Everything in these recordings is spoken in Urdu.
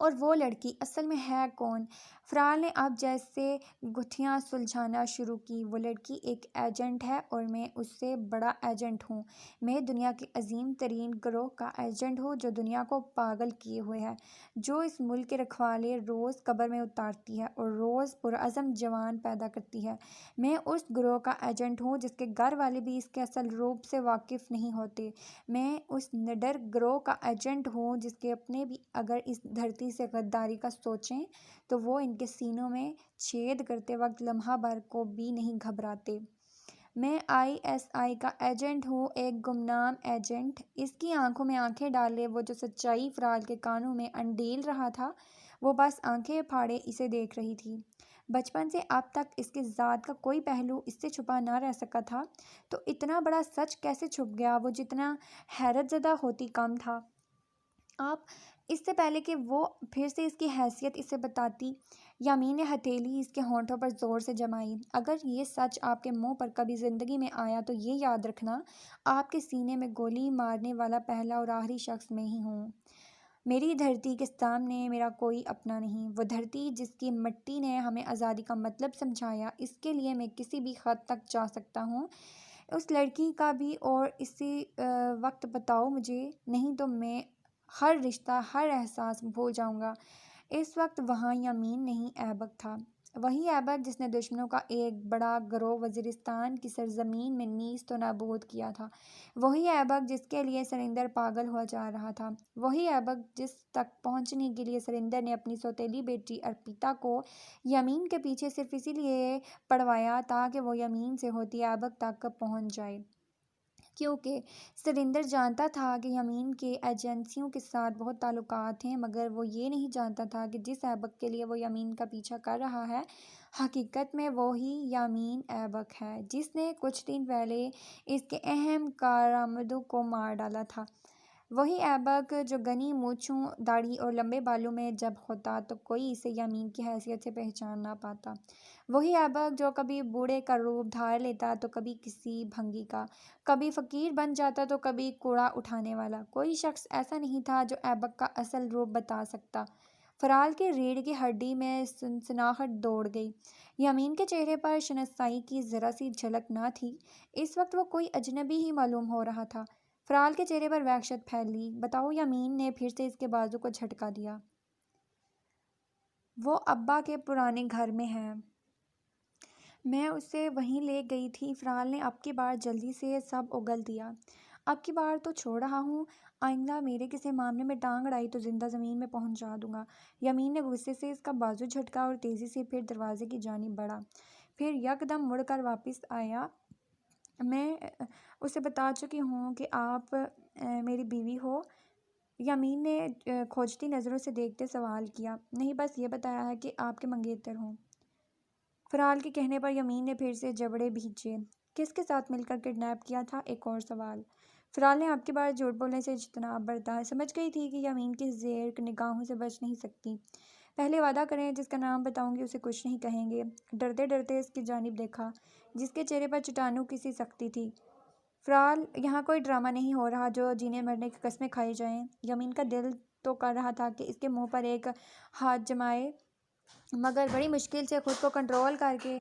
اور وہ لڑکی اصل میں ہے کون؟ فرحال نے اب جیسے گتھیاں سلجھانا شروع کی۔ وہ لڑکی ایک ایجنٹ ہے اور میں اس سے بڑا ایجنٹ ہوں۔ میں دنیا کے عظیم ترین گروہ کا ایجنٹ ہوں جو دنیا کو پاگل کیے ہوئے ہے، جو اس ملک کے رکھوالے روز قبر میں اتارتی ہے اور روز پرعزم جوان پیدا کرتی ہے۔ میں اس گروہ کا ایجنٹ ہوں جس کے گھر والے بھی اس کے اصل روپ سے واقف نہیں ہوتے۔ میں اس نڈر گروہ کا ایجنٹ ہوں جس کے اپنے بھی اگر اس دھرتی سے غداری کا سوچیں تو وہ ان کے سینوں میں چھید کرتے وقت لمحہ بھر کو بھی نہیں گھبراتے۔ میں ISI کا ایجنٹ ہوں، ایک گمنام ایجنٹ۔ اس کی آنکھوں میں آنکھیں ڈالے وہ جو سچائی فرحال کے کانوں میں انڈیل رہا تھا، وہ بس آنکھیں پھاڑے اسے دیکھ رہی تھی۔ بچپن سے اب تک اس کی ذات کا کوئی پہلو اس سے چھپا نہ رہ سکا تھا، تو اتنا بڑا سچ کیسے چھپ گیا؟ وہ جتنا حیرت زدہ ہوتی کم تھا۔ آپ اس سے پہلے کہ وہ پھر سے اس کی حیثیت اسے بتاتی، یامین نے ہتھیلی اس کے ہونٹوں پر زور سے جمائی۔ اگر یہ سچ آپ کے منہ پر کبھی زندگی میں آیا تو یہ یاد رکھنا، آپ کے سینے میں گولی مارنے والا پہلا اور آخری شخص میں ہی ہوں۔ میری دھرتی کے سامنے میرا کوئی اپنا نہیں۔ وہ دھرتی جس کی مٹی نے ہمیں آزادی کا مطلب سمجھایا، اس کے لیے میں کسی بھی حد تک جا سکتا ہوں۔ اس لڑکی کا بھی اور اسی وقت بتاؤ مجھے، نہیں تو میں ہر رشتہ، ہر احساس بھول جاؤں گا۔ اس وقت وہاں یامین نہیں، ایبک تھا۔ وہی ایبک جس نے دشمنوں کا ایک بڑا گروہ وزیرستان کی سرزمین میں نیست و نابود کیا تھا۔ وہی ایبک جس کے لیے سریندر پاگل ہوا جا رہا تھا۔ وہی ایبک جس تک پہنچنے کے لیے سریندر نے اپنی سوتیلی بیٹی ارپیتا کو یامین کے پیچھے صرف اسی لیے پڑوایا تاکہ وہ یامین سے ہوتی ایبک تک پہنچ جائے، کیونکہ سریندر جانتا تھا کہ یامین کے ایجنسیوں کے ساتھ بہت تعلقات ہیں، مگر وہ یہ نہیں جانتا تھا کہ جس ایبک کے لیے وہ یامین کا پیچھا کر رہا ہے، حقیقت میں وہی یامین ایبک ہے جس نے کچھ دن پہلے اس کے اہم کارآمدوں کو مار ڈالا تھا۔ وہی ایبک جو گھنی مونچھوں، داڑھی اور لمبے بالوں میں جب ہوتا تو کوئی اسے یامین کی حیثیت سے پہچان نہ پاتا۔ وہی ایبک جو کبھی بوڑھے کا روپ دھار لیتا تو کبھی کسی بھنگی کا، کبھی فقیر بن جاتا تو کبھی کوڑا اٹھانے والا۔ کوئی شخص ایسا نہیں تھا جو ایبک کا اصل روپ بتا سکتا۔ فرحال کے ریڑھ کی ہڈی میں سنسناہٹ دوڑ گئی۔ یامین کے چہرے پر شناسائی کی ذرا سی جھلک نہ تھی۔ اس وقت وہ کوئی اجنبی ہی معلوم ہو رہا تھا۔ فرحال کے چہرے پر وحشت پھیلی۔ بتاؤ، یامین نے پھر سے اس کے بازو کو جھٹکا دیا۔ وہ ابا کے پرانے گھر میں ہے۔ میں اسے وہیں لے گئی تھی۔ فرحال نے اب کی بار جلدی سے سب اگل دیا۔ اب کی بار تو چھوڑ رہا ہوں، آئندہ میرے کسی معاملے میں ٹانگ اڑائی تو زندہ زمین میں پہنچا دوں گا۔ یامین نے غصے سے اس کا بازو جھٹکا اور تیزی سے پھر دروازے کی جانب بڑھا، پھر یکدم مڑ کر واپس آیا۔ میں اسے بتا چکی ہوں کہ آپ میری بیوی ہو؟ یامین نے کھوجتی نظروں سے دیکھتے سوال کیا۔ نہیں، بس یہ بتایا ہے کہ آپ کے منگیتر ہوں۔ فرحال کے کہنے پر یامین نے پھر سے جبڑے بھینچے۔ کس کے ساتھ مل کر کڈنیپ کیا تھا؟ ایک اور سوال۔ فرحال نے اب کی بار جھوٹ بولنے سے اجتناب برتا۔ سمجھ گئی تھی کہ یامین کی زیر نگاہوں سے بچ نہیں سکتی۔ پہلے وعدہ کریں، جس کا نام بتاؤں گی اسے کچھ نہیں کہیں گے۔ ڈرتے ڈرتے اس کی جانب دیکھا جس کے چہرے پر چٹانوں کی سی سختی تھی۔ فرحال، یہاں کوئی ڈرامہ نہیں ہو رہا جو جینے مرنے کی قسمیں کھائی جائیں۔ یامین کا دل تو کر رہا تھا کہ اس کے منہ پر ایک ہاتھ جمائے، مگر بڑی مشکل سے خود کو کنٹرول کر کے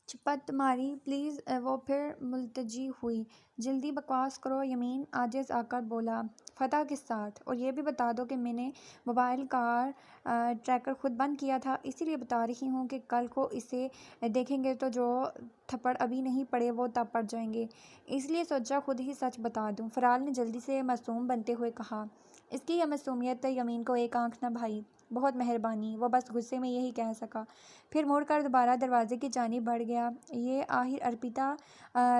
چپت ماری۔ پلیز، وہ پھر ملتجی ہوئی۔ جلدی بکواس کرو، یامین عاجز آ کر بولا۔ فتح کے ساتھ، اور یہ بھی بتا دو کہ میں نے موبائل کار ٹریکر خود بند کیا تھا، اسی لیے بتا رہی ہوں کہ کل کو اسے دیکھیں گے تو جو تھپڑ ابھی نہیں پڑے وہ تب پڑ جائیں گے، اس لیے سوچا خود ہی سچ بتا دوں۔ فرحال نے جلدی سے معصوم بنتے ہوئے کہا۔ اس کی یہ معصومیت یامین کو ایک آنکھ نہ بھائی۔ بہت مہربانی، وہ بس غصے میں یہی کہہ سکا، پھر مڑ کر دوبارہ دروازے کی جانب بڑھ گیا۔ یہ آخر ارپیتا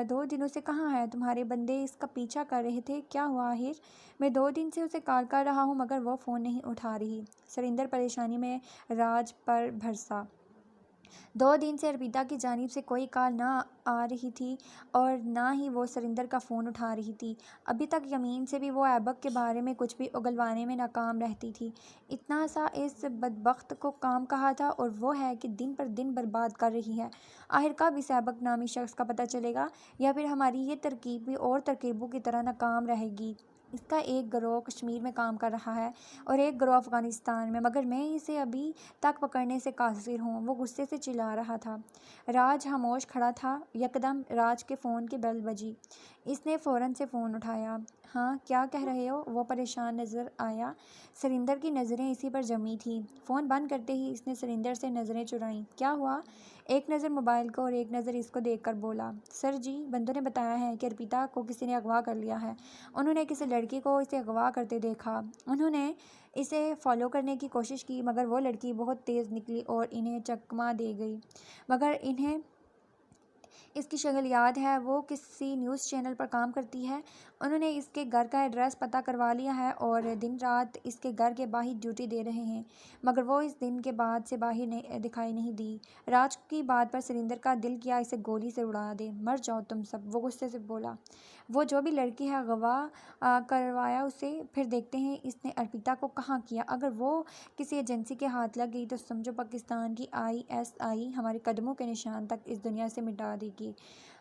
2 دنوں سے کہاں ہے؟ تمہارے بندے اس کا پیچھا کر رہے تھے، کیا ہوا آخر؟ میں 2 دن سے اسے کال کر رہا ہوں مگر وہ فون نہیں اٹھا رہی۔ سریندر پریشانی میں راج پر بھرسا۔ 2 دن سے ارپیتا کی جانب سے کوئی کال نہ آ رہی تھی اور نہ ہی وہ سریندر کا فون اٹھا رہی تھی۔ ابھی تک یامین سے بھی وہ ایبک کے بارے میں کچھ بھی اگلوانے میں ناکام رہتی تھی۔ اتنا سا اس بدبخت کو کام کہا تھا اور وہ ہے کہ دن پر دن برباد کر رہی ہے۔ آخر کب اس ایبک نامی شخص کا پتہ چلے گا، یا پھر ہماری یہ ترکیب بھی اور ترکیبوں کی طرح ناکام رہے گی؟ اس کا ایک گروہ کشمیر میں کام کر رہا ہے اور ایک گروہ افغانستان میں، مگر میں اسے ابھی تک پکڑنے سے قاصر ہوں۔ وہ غصے سے چلا رہا تھا۔ راج خاموش کھڑا تھا۔ یکدم راج کے فون کی بیل بجی۔ اس نے فوراً سے فون اٹھایا۔ ہاں، کیا کہہ رہے ہو؟ وہ پریشان نظر آیا۔ سریندر کی نظریں اسی پر جمی تھیں۔ فون بند کرتے ہی اس نے سریندر سے نظریں چرائیں۔ کیا ہوا؟ ایک نظر موبائل کو اور ایک نظر اس کو دیکھ کر بولا، سر جی، بندوں نے بتایا ہے کہ ارپیتا کو کسی نے اغوا کر لیا ہے۔ انہوں نے کسی لڑکی کو اسے اغوا کرتے دیکھا۔ انہوں نے اسے فالو کرنے کی کوشش کی، مگر وہ لڑکی بہت تیز نکلی اور انہیں چکما دے گئی۔ مگر انہیں اس کی شکل یاد ہے، وہ کسی نیوز چینل پر کام کرتی ہے۔ انہوں نے اس کے گھر کا ایڈریس پتہ کروا لیا ہے اور دن رات اس کے گھر کے باہر ڈیوٹی دے رہے ہیں، مگر وہ اس دن کے بعد سے باہر دکھائی نہیں دی۔ راج کی بات پر سریندر کا دل کیا اسے گولی سے اڑا دے۔ مر جاؤ تم سب، وہ غصے سے بولا۔ وہ جو بھی لڑکی ہے اغوا کروایا اسے، پھر دیکھتے ہیں اس نے ارپیتا کو کہاں کیا۔ اگر وہ کسی ایجنسی کے ہاتھ لگ گئی تو سمجھو پاکستان کی ISI ہمارے قدموں کے نشان تک اس دنیا سے مٹا دے گی۔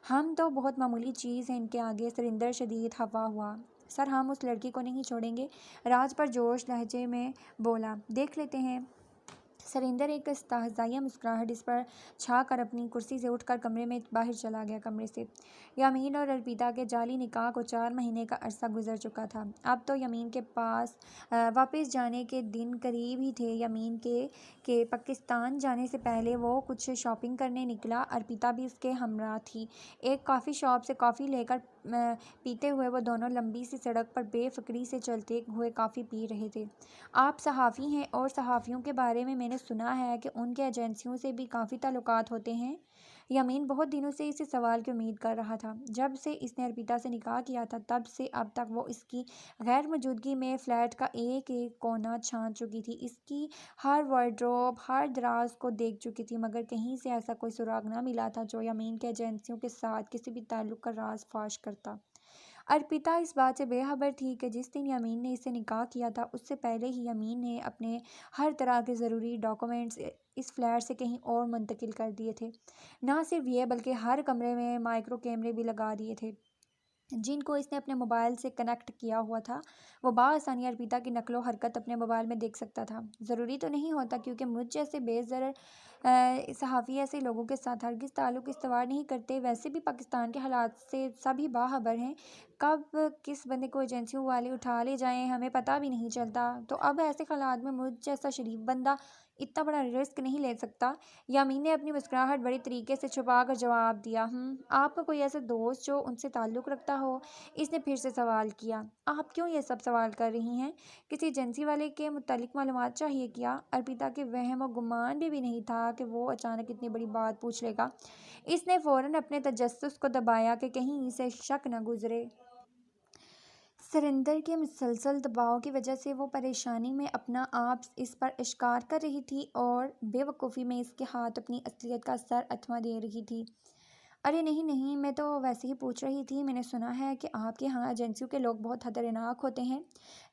ہم تو بہت معمولی چیز ہیں ان کے آگے۔ سریندر شدید خفا ہوا۔ سر، ہم اس لڑکی کو نہیں چھوڑیں گے، راج پر جوش لہجے میں بولا۔ دیکھ لیتے ہیں۔ سریندر ایک استہزائیہ مسکراہٹ اس پر چھا کر اپنی کرسی سے اٹھ کر کمرے میں باہر چلا گیا۔ کمرے سے یامین اور ارپیتا کے جعلی نکاح کو 4 مہینے کا عرصہ گزر چکا تھا۔ اب تو یامین کے پاس واپس جانے کے دن قریب ہی تھے۔ یامین کے پاکستان جانے سے پہلے وہ کچھ شاپنگ کرنے نکلا۔ ارپیتا بھی اس کے ہمراہ تھی۔ ایک کافی شاپ سے کافی لے کر پیتے ہوئے وہ دونوں لمبی سی سڑک پر بے فکری سے چلتے ہوئے کافی پی رہے تھے۔ آپ صحافی ہیں اور صحافیوں کے بارے میں نے سنا ہے کہ ان کے ایجنسیوں سے بھی کافی تعلقات ہوتے ہیں۔ یامین بہت دنوں سے اسی سوال کی امید کر رہا تھا۔ جب سے اس نے ارپیتا سے نکاح کیا تھا تب سے اب تک وہ اس کی غیر موجودگی میں فلیٹ کا ایک ایک کونا چھان چکی تھی، اس کی ہر وارڈروب، ہر دراز کو دیکھ چکی تھی، مگر کہیں سے ایسا کوئی سراغ نہ ملا تھا جو یامین کے ایجنسیوں کے ساتھ کسی بھی تعلق کا راز فاش کرتا۔ ارپیتا اس بات سے بے خبر تھی کہ جس دن یامین نے اس سے نکاح کیا تھا اس سے پہلے ہی یامین نے اپنے ہر طرح کے ضروری ڈاکومنٹس اس فلیٹ سے کہیں اور منتقل کر دیے تھے۔ نہ صرف یہ بلکہ ہر کمرے میں مائکرو کیمرے بھی لگا دیے تھے جن کو اس نے اپنے موبائل سے کنیکٹ کیا ہوا تھا۔ وہ بآسانی ارپیتا کی نقل و حرکت اپنے موبائل میں دیکھ سکتا تھا۔ ضروری تو نہیں ہوتا، کیونکہ مجھ جیسے بے ضرر صحافی ایسے لوگوں کے ساتھ ہرگز تعلق استوار نہیں کرتے۔ ویسے بھی پاکستان کے حالات سے سبھی باخبر ہیں، کب کس بندے کو ایجنسیوں والے اٹھا لے جائیں ہمیں پتہ بھی نہیں چلتا۔ تو اب ایسے حالات میں مجھ جیسا شریف بندہ اتنا بڑا رسک نہیں لے سکتا۔ یامین نے اپنی مسکراہٹ بڑی طریقے سے چھپا کر جواب دیا۔ آپ کا کوئی ایسا دوست جو ان سے تعلق رکھتا ہو؟ اس نے پھر سے سوال کیا۔ آپ کیوں یہ سب سوال کر رہی ہیں؟ کسی ایجنسی والے کے متعلق معلومات چاہیے کیا؟ ارپیتا کے وہم و گمان بھی نہیں تھا کہ وہ اچانک اتنی بڑی بات پوچھ لے گا۔ اس نے فوراً اپنے تجسس کو دبایا کہ کہیں اسے شک نہ گزرے۔ سریندر کے مسلسل دباؤ کی وجہ سے وہ پریشانی میں اپنا آپ اس پر اشکار کر رہی تھی اور بے وقوفی میں اس کے ہاتھ اپنی اصلیت کا سر اتما دے رہی تھی۔ ارے نہیں، میں تو ویسے ہی پوچھ رہی تھی۔ میں نے سنا ہے کہ آپ کے ہاں ایجنسیوں کے لوگ بہت خطرناک ہوتے ہیں،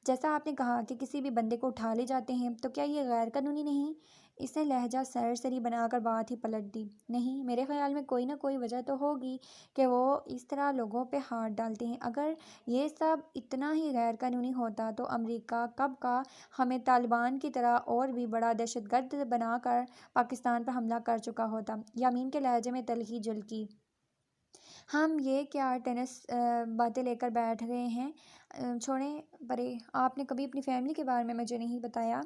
جیسا آپ نے کہا کہ کسی بھی بندے کو اٹھا لے جاتے ہیں، تو کیا یہ غیر قانونی نہیں؟ اس نے لہجہ سرسری بنا کر بات ہی پلٹ دی۔ نہیں، میرے خیال میں کوئی نہ کوئی وجہ تو ہوگی کہ وہ اس طرح لوگوں پہ ہاتھ ڈالتے ہیں۔ اگر یہ سب اتنا ہی غیر قانونی ہوتا تو امریکہ کب کا ہمیں طالبان کی طرح اور بھی بڑا دہشت گرد بنا کر پاکستان پر حملہ کر چکا ہوتا۔ یامین کے لہجے میں تلخی جھلکی۔ ہم یہ کیا ٹینس باتیں لے کر بیٹھ گئے ہیں؟ چھوڑیں پرے، آپ نے کبھی اپنی فیملی کے بارے میں مجھے نہیں بتایا۔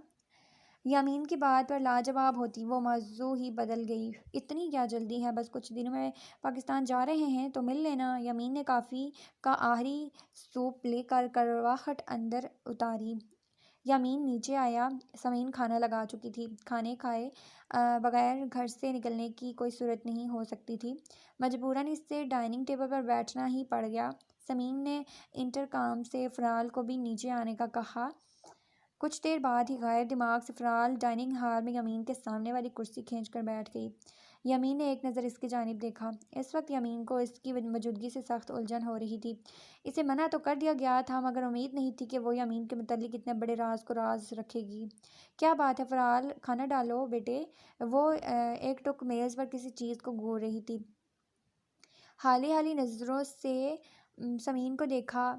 یامین کی بات پر لاجواب ہوتی وہ موضوع ہی بدل گئی۔ اتنی کیا جلدی ہے؟ بس کچھ دنوں میں پاکستان جا رہے ہیں تو مل لینا۔ یامین نے کافی کا آخری سوپ لے کر کڑواہٹ اندر اتاری۔ یامین نیچے آیا۔ سمین کھانا لگا چکی تھی۔ کھانے کھائے بغیر گھر سے نکلنے کی کوئی صورت نہیں ہو سکتی تھی۔ مجبوراً اس سے ڈائننگ ٹیبل پر بیٹھنا ہی پڑ گیا۔ سمین نے انٹرکام سے فرال کو بھی نیچے آنے کا کہا۔ کچھ دیر بعد ہی غائب دماغ سے فرال ڈائننگ ہال میں یامین کے سامنے والی کرسی کھینچ کر بیٹھ گئی۔ یامین نے ایک نظر اس کی جانب دیکھا۔ اس وقت یامین کو اس کی موجودگی سے سخت الجھن ہو رہی تھی۔ اسے منع تو کر دیا گیا تھا، مگر امید نہیں تھی کہ وہ یامین کے متعلق اتنے بڑے راز کو راز رکھے گی۔ کیا بات ہے فرال، کھانا ڈالو بیٹے۔ وہ ایک ٹک میز پر کسی چیز کو گھور رہی تھی۔ حالی نظروں سے سمین کو دیکھا۔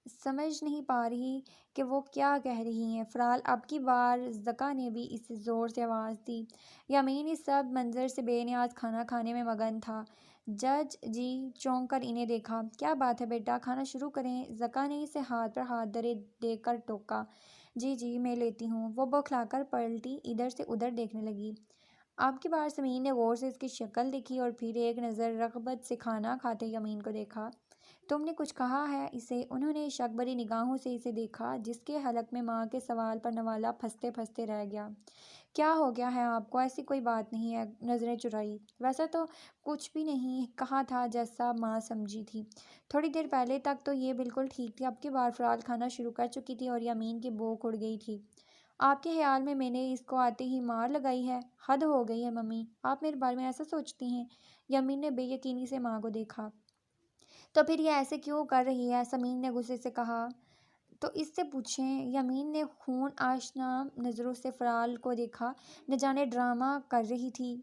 سمجھ نہیں پا رہی کہ وہ کیا کہہ رہی ہیں۔ فرال اب کی بار زکا نے بھی اسے زور سے آواز دی۔ یمین اس سب منظر سے بے نیاز کھانا کھانے میں مگن تھا۔ جج جی چونک کر انہیں دیکھا۔ کیا بات ہے بیٹا، کھانا شروع کریں؟ زکا نے اسے ہاتھ پر ہاتھ دھرے دیکھ کر ٹوکا۔ جی جی میں لیتی ہوں۔ وہ بوکھلا کر پلٹی، ادھر سے ادھر دیکھنے لگی۔ اب کی بار سمین نے غور سے اس کی شکل دیکھی اور پھر ایک نظر رغبت سے کھانا کھاتے یمین کو دیکھا۔ تم نے کچھ کہا ہے اسے؟ انہوں نے شک بھری نگاہوں سے اسے دیکھا، جس کے حلق میں ماں کے سوال پر نوالا پھنستے پھنستے رہ گیا۔ کیا ہو گیا ہے آپ کو؟ ایسی کوئی بات نہیں ہے، نظریں چرائی۔ ویسا تو کچھ بھی نہیں کہا تھا جیسا ماں سمجھی تھی۔ تھوڑی دیر پہلے تک تو یہ بالکل ٹھیک تھی۔ اب کی بار فرال کھانا شروع کر چکی تھی اور یمین کی بھوک اڑ گئی تھی۔ آپ کے خیال میں نے اس کو آتے ہی مار لگائی ہے؟ حد ہو گئی ہے ممی، آپ میرے بارے میں ایسا سوچتی ہیں؟ یمین نے بے یقینی سے ماں کو دیکھا۔ تو پھر یہ ایسے کیوں کر رہی ہے؟ سمین نے غصے سے کہا۔ تو اس سے پوچھیں۔ یمین نے خون آشنا نظروں سے فرال کو دیکھا، نہ جانے ڈرامہ کر رہی تھی۔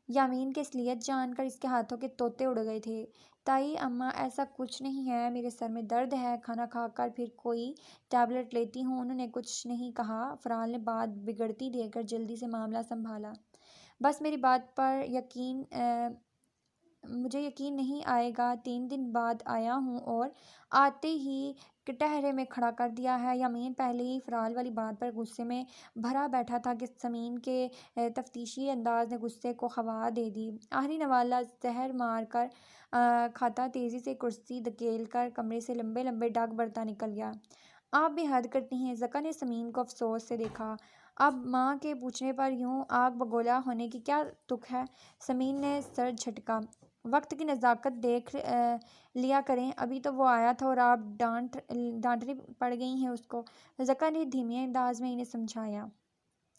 یمین کی اصلیت جان کر اس کے ہاتھوں کے طوطے اڑ گئے تھے۔ تائی اماں ایسا کچھ نہیں ہے، میرے سر میں درد ہے، کھانا کھا کر پھر کوئی ٹیبلٹ لیتی ہوں۔ انہوں نے کچھ نہیں کہا۔ فرال نے بات بگڑتی دیکھ کر جلدی سے معاملہ سنبھالا۔ بس میری بات پر مجھے یقین نہیں آئے گا، 3 دن بعد آیا ہوں اور آتے ہی کٹہرے میں کھڑا کر دیا ہے۔ یمین پہلے ہی فرال والی بات پر غصے میں بھرا بیٹھا تھا کہ سمین کے تفتیشی انداز نے غصے کو ہوا دے دی۔ آخری نوالا زہر مار کر کھاتا تیزی سے کرسی دھکیل کر کمرے سے لمبے لمبے ڈگ برتا نکل گیا۔ آپ بھی حد کرتی ہیں۔ زکا نے سمین کو افسوس سے دیکھا۔ اب ماں کے پوچھنے پر یوں آگ بگولا ہونے کی کیا تک ہے؟ سمین نے سر جھٹکا۔ وقت کی نزاکت دیکھ لیا کریں، ابھی تو وہ آیا تھا اور آپ ڈانٹنی پڑ گئی ہیں اس کو۔ زکا نے دھیمے انداز میں انہیں سمجھایا۔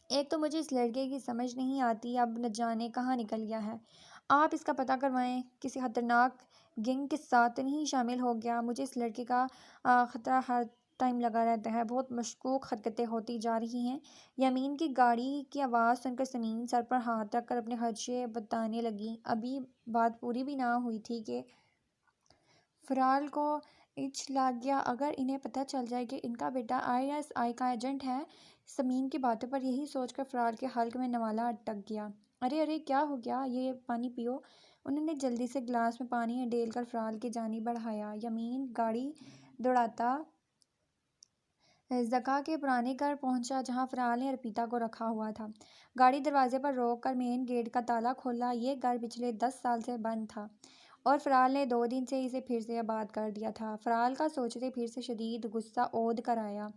ایک تو مجھے اس لڑکے کی سمجھ نہیں آتی، اب نہ جانے کہاں نکل گیا ہے۔ آپ اس کا پتہ کروائیں، کسی خطرناک گینگ کے ساتھ تو نہیں شامل ہو گیا؟ مجھے اس لڑکے کا خطرہ ہر ٹائم لگا رہتا ہے، بہت مشکوک حرکتیں ہوتی جا رہی ہیں۔ یمین کی گاڑی کی آواز سن کر سمین سر پر ہاتھ رکھ کر اپنے خدشے بتانے لگی۔ ابھی بات پوری بھی نہ ہوئی تھی کہ فرال کو اچ لگ گیا، اگر انہیں پتہ چل جائے کہ ان کا بیٹا ISI کا ایجنٹ ہے۔ سمین کی باتوں پر یہی سوچ کر فرال کے حلق میں نوالا اٹک گیا۔ ارے ارے کیا ہو گیا؟ یہ پانی پیو۔ انہوں نے جلدی سے گلاس میں پانی ڈیل کر فرال کی جانب بڑھایا۔ یمین گاڑی دوڑاتا زکا کے پرانے گھر پہنچا جہاں فرال نے ارپیتا کو رکھا ہوا تھا۔ گاڑی دروازے پر روک کر مین گیٹ کا تالا کھولا۔ یہ گھر پچھلے 10 سال سے بند تھا اور فرال نے 2 دن سے اسے پھر سے آباد کر دیا تھا۔ فرال کا سوچتے پھر سے شدید غصہ عود کر آیا۔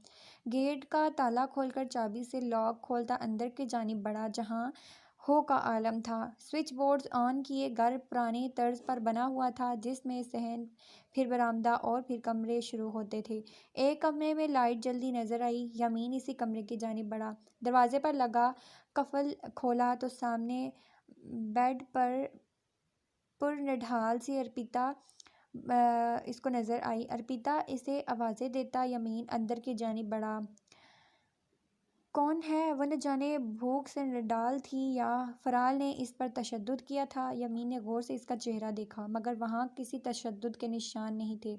گیٹ کا تالا کھول کر چابی سے لاک کھولتا اندر کی جانب بڑھا جہاں ہو کا عالم تھا۔ سوئچ بورڈز آن کیے۔ گھر پرانے طرز پر بنا ہوا تھا، جس میں صحن، پھر برآمدہ اور پھر کمرے شروع ہوتے تھے۔ ایک کمرے میں لائٹ جلتی نظر آئی۔ یمین اسی کمرے کی جانب بڑھا، دروازے پر لگا قفل کھولا تو سامنے بیڈ پر نڈھال سی ارپیتا اس کو نظر آئی۔ ارپیتا اسے آوازیں دیتا یمین اندر کی جانب بڑھا۔ کون ہے وہ؟ نہ جانے بھوک سے نڈال تھی یا فرال نے اس پر تشدد کیا تھا۔ یمین نے غور سے اس کا چہرہ دیکھا، مگر وہاں کسی تشدد کے نشان نہیں تھے،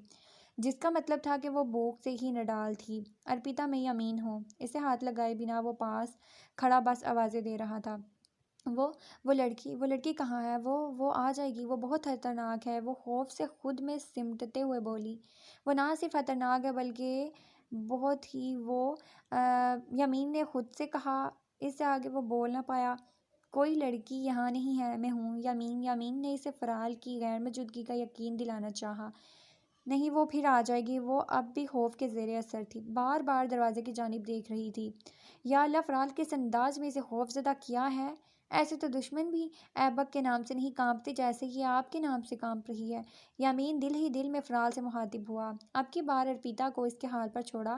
جس کا مطلب تھا کہ وہ بھوک سے ہی نڈال تھی۔ ارپیتا میں یمین ہوں۔ اسے ہاتھ لگائے بنا وہ پاس کھڑا بس آوازیں دے رہا تھا۔ وہ لڑکی کہاں ہے؟ وہ آ جائے گی، وہ بہت خطرناک ہے، وہ خوف سے خود میں سمٹتے ہوئے بولی۔ وہ نہ صرف خطرناک ہے بلکہ بہت ہی یمین نے خود سے کہا۔ اس سے آگے وہ بول نہ پایا۔ کوئی لڑکی یہاں نہیں ہے، میں ہوں یمین نے اسے فرال کی غیر موجودگی کا یقین دلانا چاہا۔ نہیں، وہ پھر آ جائے گی۔ وہ اب بھی خوف کے زیر اثر تھی، بار بار دروازے کی جانب دیکھ رہی تھی۔ یا اللہ، فرال کس انداز میں اسے خوف زدہ کیا ہے؟ ایسے تو دشمن بھی ایبک کے نام سے نہیں کانپتے جیسے یہ آپ کے نام سے کانپ رہی ہے۔ یمین دل ہی دل میں فرال سے مخاطب ہوا۔ اب کی بار ارپیتا کو اس کے حال پر چھوڑا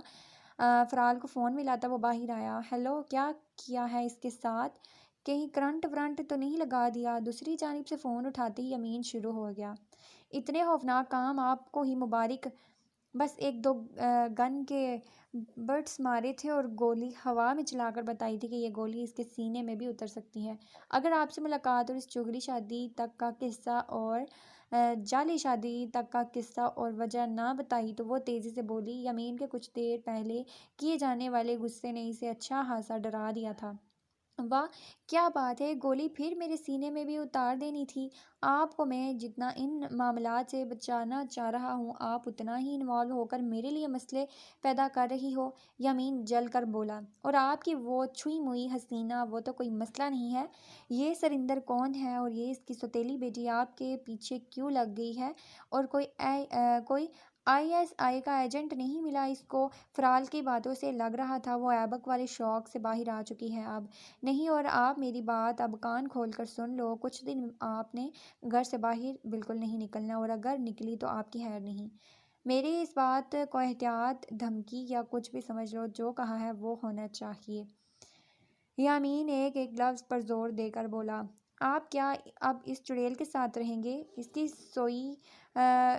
فرال کو فون ملا تو وہ باہر آیا۔ ہیلو، کیا کیا ہے اس کے ساتھ؟ کہیں کرنٹ ورنٹ تو نہیں لگا دیا؟ دوسری جانب سے فون اٹھاتے ہی یمین شروع ہو گیا۔ اتنے خوفناک کام آپ کو ہی مبارک بس ایک دو گن کے بٹس مارے تھے اور گولی ہوا میں چلا کر بتائی تھی کہ یہ گولی اس کے سینے میں بھی اتر سکتی ہے۔ اگر آپ سے ملاقات اور اس چگلی شادی تک کا قصہ اور جعلی شادی تک کا قصہ اور وجہ نہ بتائی تو وہ تیزی سے بولی، یمین کے کچھ دیر پہلے کیے جانے والے غصے نے اسے اچھا خاصا ڈرا دیا تھا۔ واہ کیا بات ہے، گولی پھر میرے سینے میں بھی اتار دینی تھی۔ آپ کو میں جتنا ان معاملات سے بچانا چاہ رہا ہوں آپ اتنا ہی انوالو ہو کر میرے لیے مسئلے پیدا کر رہی ہو، یمین جل کر بولا۔ اور آپ کی وہ چھوئی موئی حسینہ وہ تو کوئی مسئلہ نہیں ہے۔ یہ سریندر کون ہے اور یہ اس کی سوتیلی بیٹی آپ کے پیچھے کیوں لگ گئی ہے؟ اور کوئی ISI کا ایجنٹ نہیں ملا اس کو؟ فرال کی باتوں سے لگ رہا تھا وہ ایبک والے شوق سے باہر آ چکی ہے اب۔ نہیں، اور آپ میری بات اب کان کھول کر سن لو، کچھ دن آپ نے گھر سے باہر بالکل نہیں نکلنا، اور اگر نکلی تو آپ کی خیر نہیں۔ میری اس بات کو احتیاط، دھمکی یا کچھ بھی سمجھ لو، جو کہا ہے وہ ہونا چاہیے۔ یامین ایک ایک لفظ پر زور دے کر بولا۔ آپ کیا اب اس چڑیل کے ساتھ رہیں گے؟ اس کی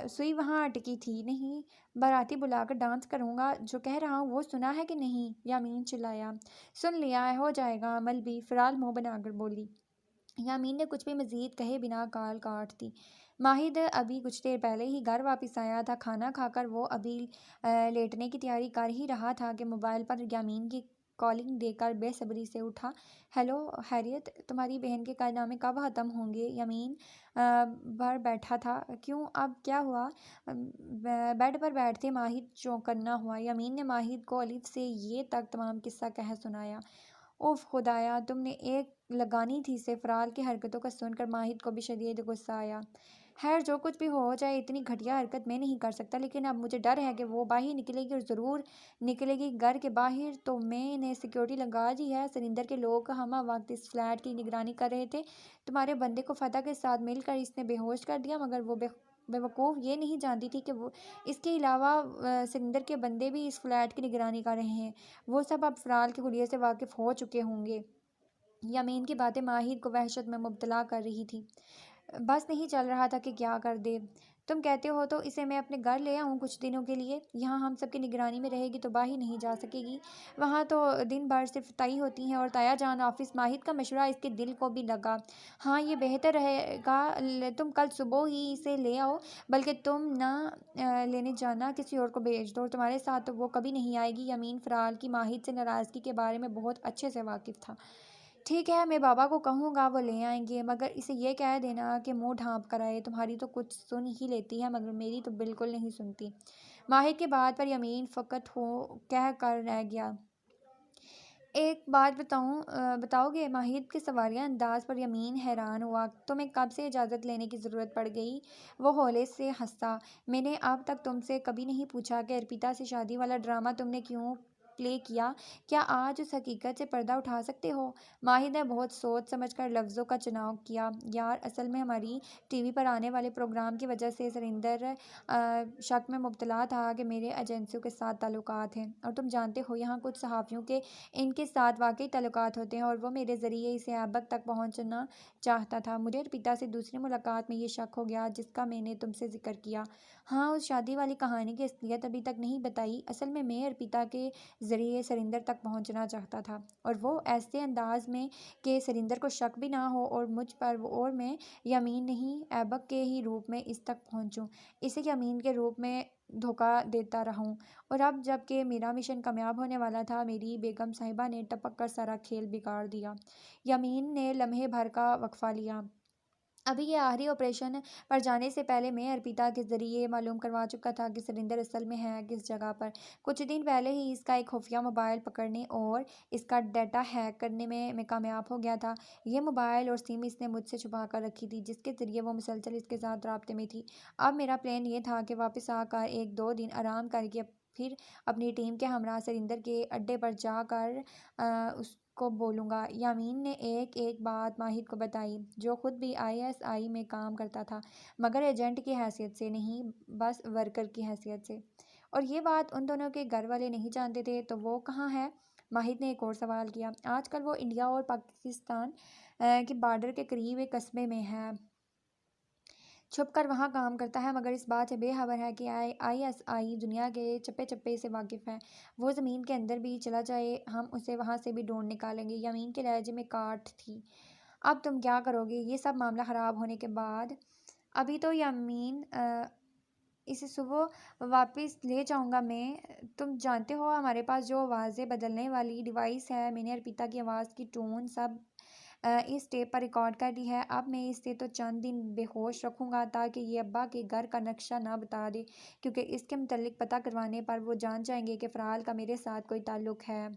سوئی وہاں اٹکی تھی۔ نہیں، باراتی بلا کر ڈانس کروں گا، جو کہہ رہا ہوں وہ سنا ہے کہ نہیں؟ یامین چلایا۔ سن لیا ہے، ہو جائے گا عمل بھی، فرال منہ بنا کر بولی۔ یامین نے کچھ بھی مزید کہے بنا کال کاٹ دی۔ ماہد ابھی کچھ دیر پہلے ہی گھر واپس آیا تھا۔ کھانا کھا کر وہ ابھی لیٹنے کی تیاری کر ہی رہا تھا کہ موبائل پر یامین کی کالنگ دیکھ کر بے صبری سے اٹھا۔ ہیلو خیریت، تمہاری بہن کے کارنامے کب ختم ہوں گے؟ یامین بھر بیٹھا تھا۔ کیوں، اب کیا ہوا؟ بیڈ پر بیٹھتے ماہد چوکنا ہوا۔ یامین نے ماہد کو الف سے یہ تک تمام قصہ کہہ سنایا۔ اوف خدایا، تم نے ایک لگانی تھی سے فرال کی حرکتوں کا سن کر ماہد کو بھی شدید غصہ آیا۔ خیر جو کچھ بھی ہو جائے، اتنی گھٹیا حرکت میں نہیں کر سکتا، لیکن اب مجھے ڈر ہے کہ وہ باہر نکلے گی اور ضرور نکلے گی۔ گھر کے باہر تو میں نے سیکیورٹی لگا دی ہے۔ سریندر کے لوگ ہمہ وقت اس فلیٹ کی نگرانی کر رہے تھے۔ تمہارے بندے کو فتح کے ساتھ مل کر اس نے بے ہوش کر دیا، مگر وہ بے وقوف یہ نہیں جانتی تھی کہ اس کے علاوہ سریندر کے بندے بھی اس فلیٹ کی نگرانی کر رہے ہیں۔ وہ سب اب فرال کے حلیے سے واقف ہو چکے ہوں گے۔ یامین کی باتیں ماہد کو وحشت میں مبتلا کر رہی تھی۔ بس نہیں چل رہا تھا کہ کیا کر دے۔ تم کہتے ہو تو اسے میں اپنے گھر لے آؤں کچھ دنوں کے لیے؟ یہاں ہم سب کی نگرانی میں رہے گی تو باہر نہیں جا سکے گی۔ وہاں تو دن بھر صرف تائی ہوتی ہیں اور تایا جان آفس۔ ماہد کا مشورہ اس کے دل کو بھی لگا۔ ہاں یہ بہتر رہے گا، تم کل صبح ہی اسے لے آؤ، بلکہ تم نہ لینے جانا، کسی اور کو بھیج دو، اور تمہارے ساتھ تو وہ کبھی نہیں آئے گی۔ یمین فرال کی ماہد سے ناراضگی کے بارے میں بہت اچھے سے واقف تھا۔ ٹھیک ہے، میں بابا کو کہوں گا، وہ لے آئیں گے، مگر اسے یہ کہہ دینا کہ منہ ڈھانپ کر آئے۔ تمہاری تو کچھ سن ہی لیتی ہے، مگر میری تو بالکل نہیں سنتی۔ ماہد کی بات پر یمین فقط ہو کہہ کر رہ گیا۔ ایک بات بتاؤ گے؟ ماہد کے سوالیہ انداز پر یمین حیران ہوا۔ تمہیں کب سے اجازت لینے کی ضرورت پڑ گئی؟ وہ ہولے سے ہنسا۔ میں نے اب تک تم سے کبھی نہیں پوچھا کہ ارپیتا سے شادی والا ڈرامہ تم نے کیوں پلے کیا؟ کیا آج اس حقیقت سے پردہ اٹھا سکتے ہو؟ ماہد نے بہت سوچ سمجھ کر لفظوں کا چناؤ کیا۔ یار اصل میں ہماری ٹی وی پر آنے والے پروگرام کی وجہ سے سریندر شک میں مبتلا تھا کہ میرے ایجنسیوں کے ساتھ تعلقات ہیں، اور تم جانتے ہو یہاں کچھ صحافیوں کے ان کے ساتھ واقعی تعلقات ہوتے ہیں، اور وہ میرے ذریعے اسے ایبک تک پہنچنا چاہتا تھا۔ مجھے ارپیتا سے دوسری ملاقات میں یہ شک ہو گیا جس کا میں نے تم سے ذکر کیا۔ ہاں، اس شادی والی کہانی کی اصلیت ابھی تک نہیں بتائی۔ اصل میں ارپیتا کے ذریعے سریندر تک پہنچنا چاہتا تھا، اور وہ ایسے انداز میں کہ سریندر کو شک بھی نہ ہو اور مجھ پر، اور میں یمین نہیں ایبک کے ہی روپ میں اس تک پہنچوں، اسے یمین کے روپ میں دھوکہ دیتا رہوں۔ اور اب جب کہ میرا مشن کامیاب ہونے والا تھا، میری بیگم صاحبہ نے ٹپک کر سارا کھیل بگاڑ دیا۔ یمین نے لمحے بھر کا وقفہ لیا۔ ابھی یہ آخری آپریشن پر جانے سے پہلے میں ارپیتا کے ذریعے معلوم کروا چکا تھا کہ سریندر اصل میں ہے کس جگہ پر۔ کچھ دن پہلے ہی اس کا ایک خفیہ موبائل پکڑنے اور اس کا ڈیٹا ہیک کرنے میں کامیاب ہو گیا تھا۔ یہ موبائل اور سم اس نے مجھ سے چھپا کر رکھی تھی، جس کے ذریعے وہ مسلسل اس کے ساتھ رابطے میں تھی۔ اب میرا پلان یہ تھا کہ واپس آ کر ایک دو دن آرام کر کے پھر اپنی ٹیم کے ہمراہ سریندر کے اڈے پر جا کر اس کو بولوں گا۔ یامین نے ایک ایک بات ماہد کو بتائی، جو خود بھی ISI میں کام کرتا تھا، مگر ایجنٹ کی حیثیت سے نہیں، بس ورکر کی حیثیت سے۔ اور یہ بات ان دونوں کے گھر والے نہیں جانتے تھے، تو وہ کہاں ہے؟ ماہد نے ایک اور سوال کیا۔ آج کل وہ انڈیا اور پاکستان کے بارڈر کے قریب ایک قصبے میں ہے۔ چھپ کر وہاں کام کرتا ہے، مگر اس بات سے بے خبر ہے کہ ISI دنیا کے چپے چپے سے واقف ہے۔ وہ زمین کے اندر بھی چلا جائے، ہم اسے وہاں سے بھی ڈھونڈ نکالیں گے۔ یمین کے لہجے میں کاٹ تھی۔ اب تم کیا کرو گے یہ سب معاملہ خراب ہونے کے بعد؟ ابھی تو یمین اسے صبح واپس لے جاؤں گا میں۔ تم جانتے ہو ہمارے پاس جو آوازیں بدلنے والی ڈیوائس ہے، میں نے ارپیتا کی آواز کی ٹون سب اس ٹیپ پر ریکارڈ کر لی ہے۔ اب میں اسے تو چند دن بے ہوش رکھوں گا تاکہ یہ ابا کے گھر کا نقشہ نہ بتا دے، کیونکہ اس کے متعلق پتہ کروانے پر وہ جان جائیں گے کہ فرال کا میرے ساتھ کوئی تعلق ہے،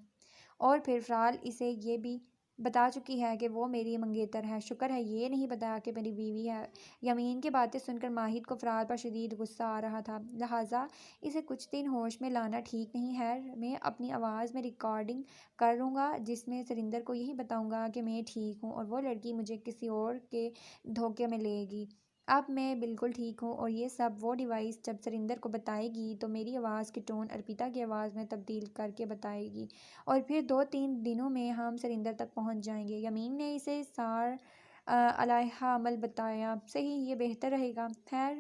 اور پھر فرال اسے یہ بھی بتا چکی ہے کہ وہ میری منگیتر ہے۔ شکر ہے یہ نہیں بتایا کہ میری بیوی ہے۔ یمین کی باتیں سن کر ماہد کو فرال پر شدید غصہ آ رہا تھا، لہٰذا اسے کچھ دن ہوش میں لانا ٹھیک نہیں ہے۔ میں اپنی آواز میں ریکارڈنگ کروں گا جس میں سریندر کو یہی بتاؤں گا کہ میں ٹھیک ہوں اور وہ لڑکی مجھے کسی اور کے دھوکے میں لے گی۔ اب میں بالکل ٹھیک ہوں، اور یہ سب وہ ڈیوائس جب سریندر کو بتائے گی تو میری آواز کی ٹون ارپیتا کی آواز میں تبدیل کر کے بتائے گی، اور پھر 2-3 دنوں میں ہم سریندر تک پہنچ جائیں گے۔ یمین نے اسے سار علیہ عمل بتایا۔ صحیح، یہ بہتر رہے گا۔ خیر،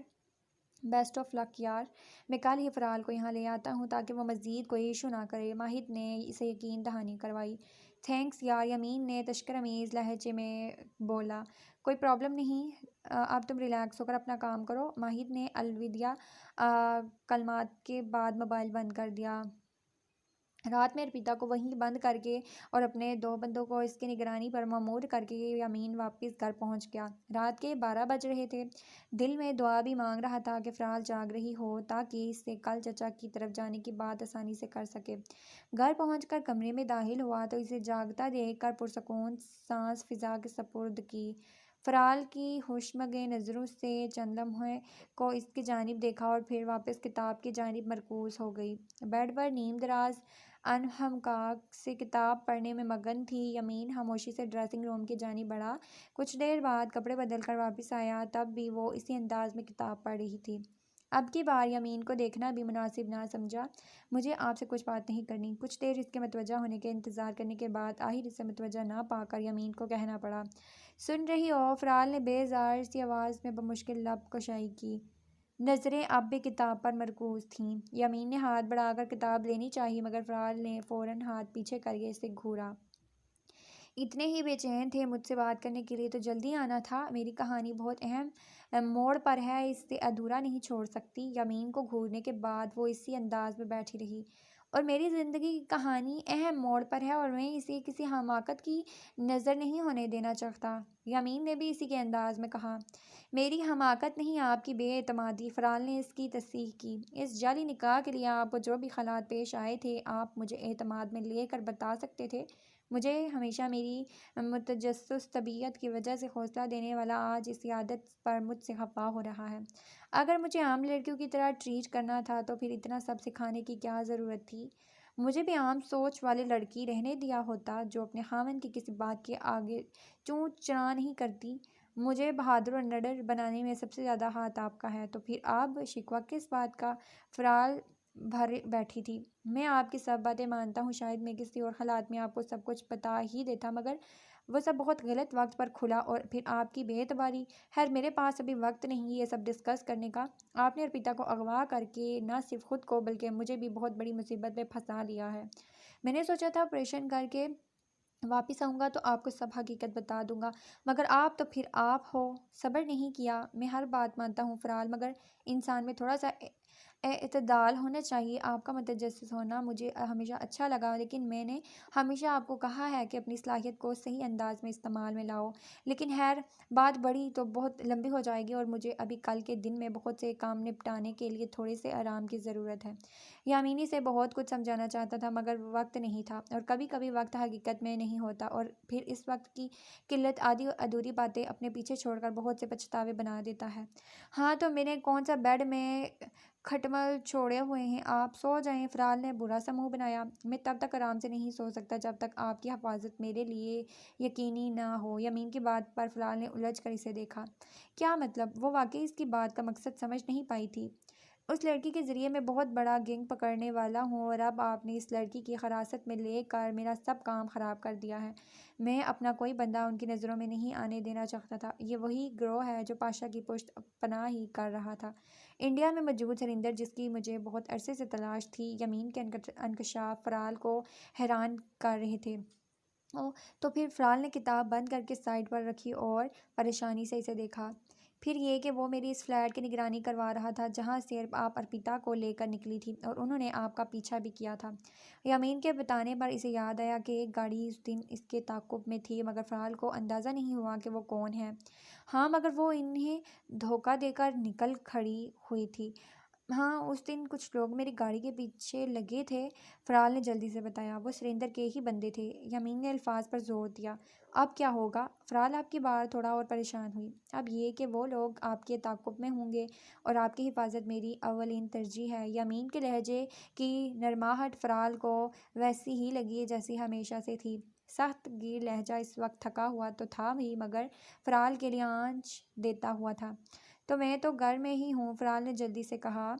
بیسٹ آف لک یار۔ میں کل ہی فرال کو یہاں لے آتا ہوں تاکہ وہ مزید کوئی ایشو نہ کرے۔ ماہد نے اسے یقین دہانی کروائی۔ تھینکس یار، یمین نے تشکرآمیز لہجے میں بولا۔ کوئی پرابلم نہیں، اب تم ریلیکس ہو کر اپنا کام کرو۔ ماہد نے الوداع کلمات کے بعد موبائل بند کر دیا۔ رات میں ارپیتا کو وہیں بند کر کے اور اپنے 2 بندوں کو اس کی نگرانی پر مامور کر کے یمین واپس گھر پہنچ گیا۔ رات کے 12 بج رہے تھے۔ دل میں دعا بھی مانگ رہا تھا کہ فرال جاگ رہی ہو تاکہ اس سے کل چچا کی طرف جانے کی بات آسانی سے کر سکے۔ گھر پہنچ کر کمرے میں داخل ہوا تو اسے جاگتا دیکھ کر پرسکون سانس فضا کے سپرد کی۔ فرال کی ہوشمگیں نظروں سے چند لمحے کو اس کی جانب دیکھا اور پھر واپس کتاب کی جانب مرکوز ہو گئی۔ بیڈ پر نیم دراز انہماک سے کتاب پڑھنے میں مگن تھی۔ یمین خاموشی سے ڈریسنگ روم کی جانب بڑھا۔ کچھ دیر بعد کپڑے بدل کر واپس آیا، تب بھی وہ اسی انداز میں کتاب پڑھ رہی تھی۔ اب کی بار یمین کو دیکھنا بھی مناسب نہ سمجھا۔ مجھے آپ سے کچھ بات نہیں کرنی۔ کچھ دیر اس کے متوجہ ہونے کے انتظار کرنے کے بعد آخر اسے متوجہ نہ پا کر یمین کو کہنا پڑا، سن رہی ہو؟ فرال نے بیزار سی آواز میں بمشکل لب کشائی کی۔ نظریں اب بھی کتاب پر مرکوز تھیں۔ یمین نے ہاتھ بڑھا کر کتاب لینی چاہی، مگر فرال نے فوراً ہاتھ پیچھے کر کے اسے گھورا۔ اتنے ہی بے چین تھے مجھ سے بات کرنے کے لیے تو جلدی آنا تھا۔ میری کہانی بہت اہم موڑ پر ہے، اسے ادھورا نہیں چھوڑ سکتی۔ یمین کو گھورنے کے بعد وہ اسی انداز میں بیٹھی رہی۔ اور میری زندگی کی کہانی اہم موڑ پر ہے اور میں اسے کسی حماقت کی نظر نہیں ہونے دینا چاہتا۔ یمین نے بھی اسی کے انداز میں کہا۔ میری حماقت نہیں، آپ کی بے اعتمادی۔ فرال نے اس کی تصحیح کی۔ اس جعلی نکاح کے لیے آپ کو جو بھی خالات پیش آئے تھے، آپ مجھے اعتماد میں لے کر بتا سکتے تھے۔ مجھے ہمیشہ میری متجسس طبیعت کی وجہ سے حوصلہ دینے والا آج اس عادت پر مجھ سے خفا ہو رہا ہے۔ اگر مجھے عام لڑکیوں کی طرح ٹریٹ کرنا تھا تو پھر اتنا سب سکھانے کی کیا ضرورت تھی؟ مجھے بھی عام سوچ والے لڑکی رہنے دیا ہوتا جو اپنے خاوند کی کسی بات کے آگے چوں چرا نہیں کرتی۔ مجھے بہادر اور نڈر بنانے میں سب سے زیادہ ہاتھ آپ کا ہے، تو پھر اب شکوہ کس بات کا؟ فرال بھر بیٹھی تھی۔ میں آپ کی سب باتیں مانتا ہوں، شاید میں کسی اور حالات میں آپ کو سب کچھ بتا ہی دیتا، مگر وہ سب بہت غلط وقت پر کھلا، اور پھر آپ کی بے اعتباری۔ خیر، میرے پاس ابھی وقت نہیں یہ سب ڈسکس کرنے کا۔ آپ نے ارپیتا کو اغوا کر کے نہ صرف خود کو بلکہ مجھے بھی بہت بڑی مصیبت میں پھنسا دیا ہے۔ میں نے سوچا تھا آپریشن کر کے واپس آؤں گا تو آپ کو سب حقیقت بتا دوں گا، مگر آپ تو پھر آپ ہو۔ صبر نہیں کیا۔ میں ہر بات مانتا ہوں فرال، مگر انسان میں تھوڑا سا اعتدال ہونا چاہیے۔ آپ کا متجسس ہونا مجھے ہمیشہ اچھا لگا، لیکن میں نے ہمیشہ آپ کو کہا ہے کہ اپنی صلاحیت کو صحیح انداز میں استعمال میں لاؤ۔ لیکن خیر، بات بڑھی تو بہت لمبی ہو جائے گی اور مجھے ابھی کل کے دن میں بہت سے کام نپٹانے کے لیے تھوڑے سے آرام کی ضرورت ہے۔ یامینی سے بہت کچھ سمجھانا چاہتا تھا، مگر وقت نہیں تھا، اور کبھی کبھی وقت حقیقت میں نہیں ہوتا، اور پھر اس وقت کی قلت آدھی ادھوری باتیں اپنے پیچھے چھوڑ کر بہت سے پچھتاوے بنا دیتا ہے۔ ہاں تو میں نے کون سا بیڈ میں کھٹمل چھوڑے ہوئے ہیں، آپ سو جائیں۔ فرال نے برا سا منہ بنایا۔ میں تب تک آرام سے نہیں سو سکتا جب تک آپ کی حفاظت میرے لیے یقینی نہ ہو۔ یمین کی بات پر فرال نے الجھ کر اسے دیکھا۔ کیا مطلب؟ وہ واقعی اس کی بات کا مقصد سمجھ نہیں پائی تھی۔ اس لڑکی کے ذریعے میں بہت بڑا گینگ پکڑنے والا ہوں اور اب آپ نے اس لڑکی کی حراست میں لے کر میرا سب کام خراب کر دیا ہے۔ میں اپنا کوئی بندہ ان کی نظروں میں نہیں آنے دینا چاہتا تھا۔ یہ وہی گروہ ہے جو پاشا کی پشت پناہ ہی کر رہا تھا۔ انڈیا میں موجود سریندر، جس کی مجھے بہت عرصے سے تلاش تھی، یمین کے انکشاف فرال کو حیران کر رہے تھے۔ تو پھر فرال نے کتاب بند کر کے سائڈ پر رکھی اور پریشانی سے اسے دیکھا۔ پھر یہ کہ وہ میری اس فلیٹ کی نگرانی کروا رہا تھا جہاں سے آپ ارپیتا کو لے کر نکلی تھی، اور انہوں نے آپ کا پیچھا بھی کیا تھا۔ یمین کے بتانے پر اسے یاد آیا کہ ایک گاڑی اس دن اس کے تعاقب میں تھی، مگر فرال کو اندازہ نہیں ہوا کہ وہ کون ہے۔ ہاں، مگر وہ انہیں دھوکہ دے کر نکل کھڑی ہوئی تھی۔ ہاں، اس دن کچھ لوگ میری گاڑی کے پیچھے لگے تھے، فرال نے جلدی سے بتایا۔ وہ سریندر کے ہی بندے تھے۔ یمین نے الفاظ پر زور دیا۔ اب کیا ہوگا؟ فرال آپ کی بات تھوڑا اور پریشان ہوئی۔ اب یہ کہ وہ لوگ آپ کے تعاقب میں ہوں گے اور آپ کی حفاظت میری اولین ترجیح ہے۔ یمین کے لہجے کی نرماہٹ فرال کو ویسی ہی لگی جیسی ہمیشہ سے تھی۔ سخت گیر لہجہ اس وقت تھکا ہوا تو تھا ہی، مگر فرال کے لیے آنچ دیتا ہوا تھا۔ تو میں تو گھر میں ہی ہوں، فرال نے جلدی سے کہا۔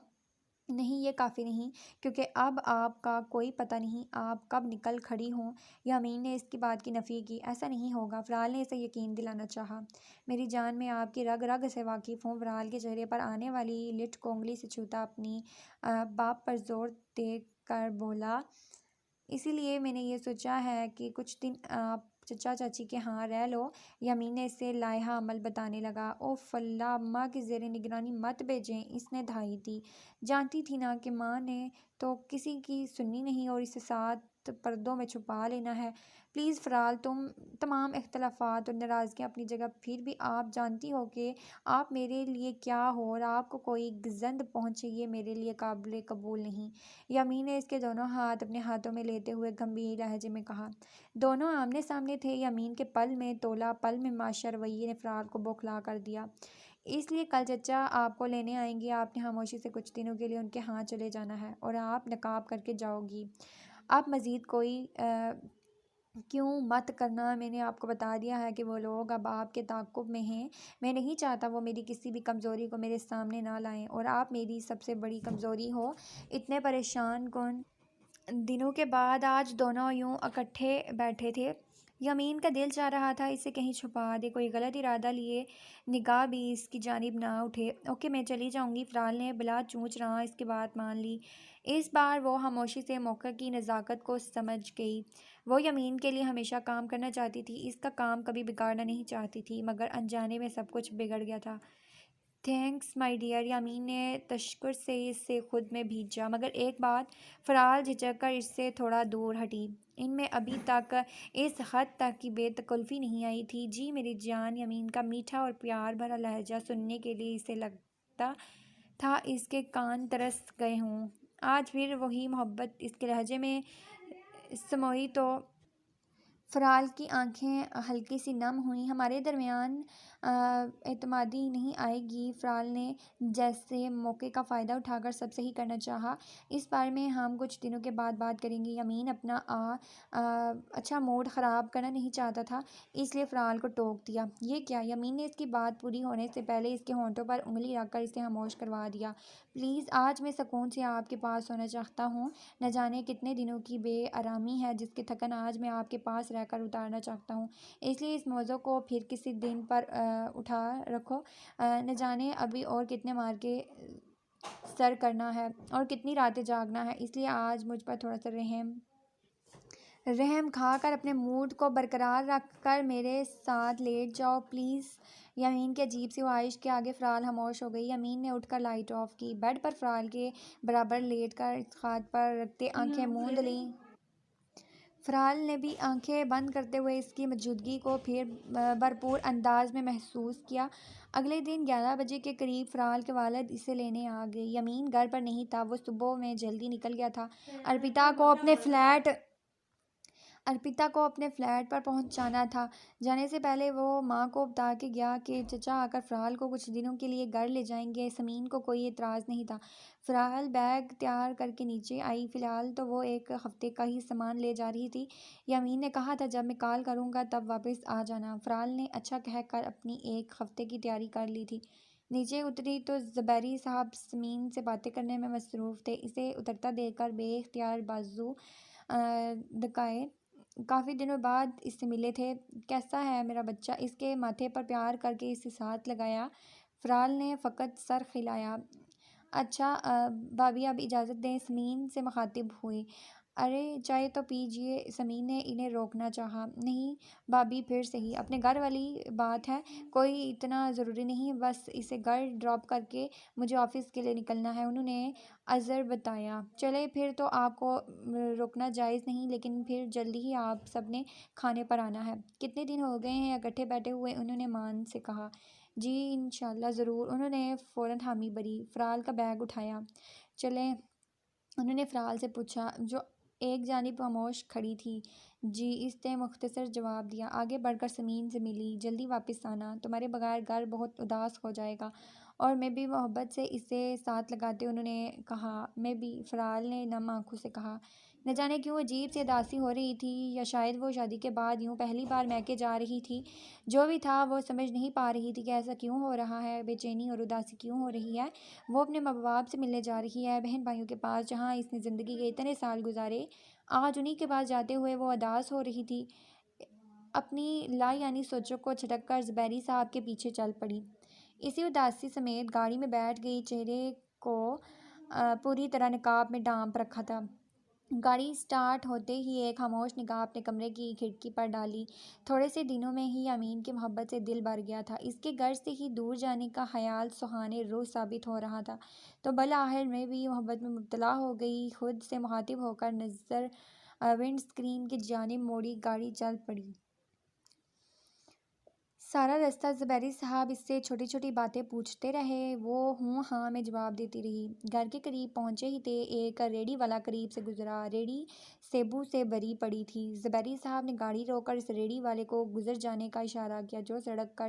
نہیں، یہ کافی نہیں، کیونکہ اب آپ کا کوئی پتہ نہیں آپ کب نکل کھڑی ہوں۔ یمین نے اس کی بات کی نفی کی۔ ایسا نہیں ہوگا، فرال نے اسے یقین دلانا چاہا۔ میری جان، میں آپ کی رگ رگ سے واقف ہوں، فرال کے چہرے پر آنے والی لٹ کو انگلی سے چھوتا اپنی بات پر زور دے کر بولا۔ اسی لیے میں نے یہ سوچا ہے کہ کچھ دن آپ چچا چاچی کے ہاں رہ لو۔ یمین نے اسے لائحہ عمل بتانے لگا۔ اوف اللہ، اماں کی زیر نگرانی مت بھیجیں، اس نے دھائی دی۔ جانتی تھی نا کہ ماں نے تو کسی کی سننی نہیں اور اسے ساتھ پردوں میں چھپا لینا ہے۔ پلیز فرال، تمام اختلافات اور ناراضگیاں اپنی جگہ، پھر بھی آپ جانتی ہو کہ آپ میرے لیے کیا ہو، اور آپ کو کوئی گزند پہنچے یہ میرے لیے قابل قبول نہیں۔ یمین نے اس کے دونوں ہاتھ اپنے ہاتھوں میں لیتے ہوئے گمبھیر لہجے میں کہا۔ دونوں آمنے سامنے تھے۔ یمین کے پل میں تولا، پل میں ماشا رویے نے فرال کو بوکھلا کر دیا۔ اس لیے کل چچا آپ کو لینے آئیں گے، آپ نے خاموشی سے کچھ دنوں کے لیے ان کے ہاں چلے جانا ہے، اور آپ نقاب کر کے جاؤ گی۔ آپ مزید کوئی کیوں مت کرنا، میں نے آپ کو بتا دیا ہے کہ وہ لوگ اب آپ کے تعاقب میں ہیں۔ میں نہیں چاہتا وہ میری کسی بھی کمزوری کو میرے سامنے نہ لائیں، اور آپ میری سب سے بڑی کمزوری ہو۔ اتنے پریشان کن دنوں کے بعد آج دونوں یوں اکٹھے بیٹھے تھے۔ یمین کا دل چاہ رہا تھا اسے کہیں چھپا دے، کوئی غلط ارادہ لیے نگاہ بھی اس کی جانب نہ اٹھے۔ اوکے، میں چلی جاؤں گی، فرال نے بلا چونچ رہا اس کی بات مان لی۔ اس بار وہ خاموشی سے موقع کی نزاکت کو سمجھ گئی۔ وہ یمین کے لیے ہمیشہ کام کرنا چاہتی تھی، اس کا کام کبھی بگاڑنا نہیں چاہتی تھی، مگر انجانے میں سب کچھ بگڑ گیا تھا۔ تھینکس مائی ڈیئر، یمین نے تشکر سے اس سے خود میں بھیجا، مگر ایک بات۔ فرال جھجک کر اس سے تھوڑا دور ہٹی۔ ان میں ابھی تک اس حد تک کی بے تکلفی نہیں آئی تھی۔ جی میری جان، یمین کا میٹھا اور پیار بھرا لہجہ سننے کے لیے اسے لگتا تھا اس کے کان ترس گئے ہوں۔ آج پھر وہی محبت اس کے لہجے میں سموئی تو فرال کی آنکھیں ہلکی سی نم ہوئیں۔ ہمارے درمیان اعتمادی نہیں آئے گی، فرال نے جیسے موقع کا فائدہ اٹھا کر سب صحیح کرنا چاہا۔ اس بارے میں ہم کچھ دنوں کے بعد بات کریں گے۔ یمین اپنا اچھا موڈ خراب کرنا نہیں چاہتا تھا، اس لیے فرال کو ٹوک دیا۔ یہ کیا؟ یمین نے اس کی بات پوری ہونے سے پہلے اس کے ہونٹوں پر انگلی رکھ کر اسے خاموش کروا دیا۔ پلیز، آج میں سکون سے آپ کے پاس ہونا چاہتا ہوں۔ نہ جانے کتنے دنوں کی بے آرامی ہے جس کی تھکن آج میں آپ کے پاس رہ کر اتارنا چاہتا ہوں، اس لیے اس موضوع کو پھر کسی دن پر اٹھا رکھو۔ نہ جانے ابھی اور کتنے مار کے سر کرنا ہے اور کتنی راتیں جاگنا ہے، اس لیے آج مجھ پر تھوڑا سا رحم کھا کر اپنے موڈ کو برقرار رکھ کر میرے ساتھ لیٹ جاؤ پلیز۔ یمین کی عجیب سی خواہش کے آگے فرال خاموش ہو گئی۔ یمین نے اٹھ کر لائٹ آف کی، بیڈ پر فرال کے برابر لیٹ کر اس خاد پر رکھتے آنکھیں موند لیں۔ فرال نے بھی آنکھیں بند کرتے ہوئے اس کی موجودگی کو پھر بھرپور انداز میں محسوس کیا۔ اگلے دن 11 بجے کے قریب فرال کے والد اسے لینے آ گئے۔ یمین گھر پر نہیں تھا، وہ صبح میں جلدی نکل گیا تھا۔ ارپیتا کو اپنے فلیٹ پر پہنچانا تھا۔ جانے سے پہلے وہ ماں کو بتا کے گیا کہ چچا آ کر فرال کو کچھ دنوں کے لیے گھر لے جائیں گے۔ سمین کو کوئی اعتراض نہیں تھا۔ فرال بیگ تیار کر کے نیچے آئی۔ فی الحال تو وہ ایک ہفتے کا ہی سامان لے جا رہی تھی۔ یمین نے کہا تھا جب میں کال کروں گا تب واپس آ جانا۔ فرال نے اچھا کہہ کر اپنی ایک ہفتے کی تیاری کر لی تھی۔ نیچے اتری تو زبیری صاحب سمین سے باتیں کرنے میں مصروف تھے۔ اسے اترتا دیکھ کر بے اختیار بازو دکائے۔ کافی دنوں بعد اس سے ملے تھے۔ کیسا ہے میرا بچہ؟ اس کے ماتھے پر پیار کر کے اسے ساتھ لگایا۔ فرال نے فقط سر ہلایا۔ اچھا بھابھی اب اجازت دیں، سمین سے مخاطب ہوئی۔ ارے چائے تو پیجیے، سمین نے انہیں روکنا چاہا۔ نہیں بھابھی پھر صحیح، اپنے گھر والی بات ہے، کوئی اتنا ضروری نہیں، بس اسے گھر ڈراپ کر کے مجھے آفس کے لیے نکلنا ہے، انہوں نے عذر بتایا۔ چلے پھر تو آپ کو روکنا جائز نہیں، لیکن پھر جلدی ہی آپ سب نے کھانے پر آنا ہے۔ کتنے دن ہو گئے ہیں اکٹھے بیٹھے ہوئے، انہوں نے مان سے کہا۔ جی انشاءاللہ ضرور، انہوں نے فوراً حامی بھری۔ فرال کا بیگ اٹھایا۔ چلیں، انہوں نے فرال سے پوچھا جو ایک جانب خاموش کھڑی تھی۔ جی، اس نے مختصر جواب دیا۔ آگے بڑھ کر سمین سے ملی۔ جلدی واپس آنا، تمہارے بغیر گھر بہت اداس ہو جائے گا۔ اور میں بھی، محبت سے اسے ساتھ لگاتے انہوں نے کہا۔ میں بھی، فرال نے نم آنکھوں سے کہا۔ نہ جانے کیوں عجیب سی اداسی ہو رہی تھی، یا شاید وہ شادی کے بعد یوں پہلی بار میکے جا رہی تھی۔ جو بھی تھا وہ سمجھ نہیں پا رہی تھی کہ ایسا کیوں ہو رہا ہے، بے چینی اور اداسی کیوں ہو رہی ہے۔ وہ اپنے ماں باپ سے ملنے جا رہی ہے، بہن بھائیوں کے پاس، جہاں اس نے زندگی کے اتنے سال گزارے، آج انہی کے پاس جاتے ہوئے وہ اداس ہو رہی تھی۔ اپنی لا یعنی سوچوں کو چھٹک کر زبیری صاحب کے پیچھے چل پڑی۔ اسی اداسی سمیت گاڑی میں بیٹھ گئی، چہرے کو پوری طرح نقاب میں ڈھانپ رکھا تھا۔ گاڑی سٹارٹ ہوتے ہی ایک خاموش نگاہ اپنے کمرے کی کھڑکی پر ڈالی۔ تھوڑے سے دنوں میں ہی امین کی محبت سے دل بھر گیا تھا۔ اس کے گھر سے ہی دور جانے کا خیال سہانے روح ثابت ہو رہا تھا، تو بالآخر میں بھی محبت میں مبتلا ہو گئی۔ خود سے مخاطب ہو کر نظر ونڈ اسکرین کی جانب موڑی، گاڑی چل پڑی۔ سارا رستہ زبیری صاحب اس سے چھوٹی چھوٹی باتیں پوچھتے رہے، وہ ہوں ہاں میں جواب دیتی رہی۔ گھر کے قریب پہنچے ہی تھے، ایک ریڑھی والا قریب سے گزرا۔ ریڑھی سیبوں سے بھری پڑی تھی۔ زبیری صاحب نے گاڑی روک کر اس ریڑھی والے کو گزر جانے کا اشارہ کیا، جو سڑک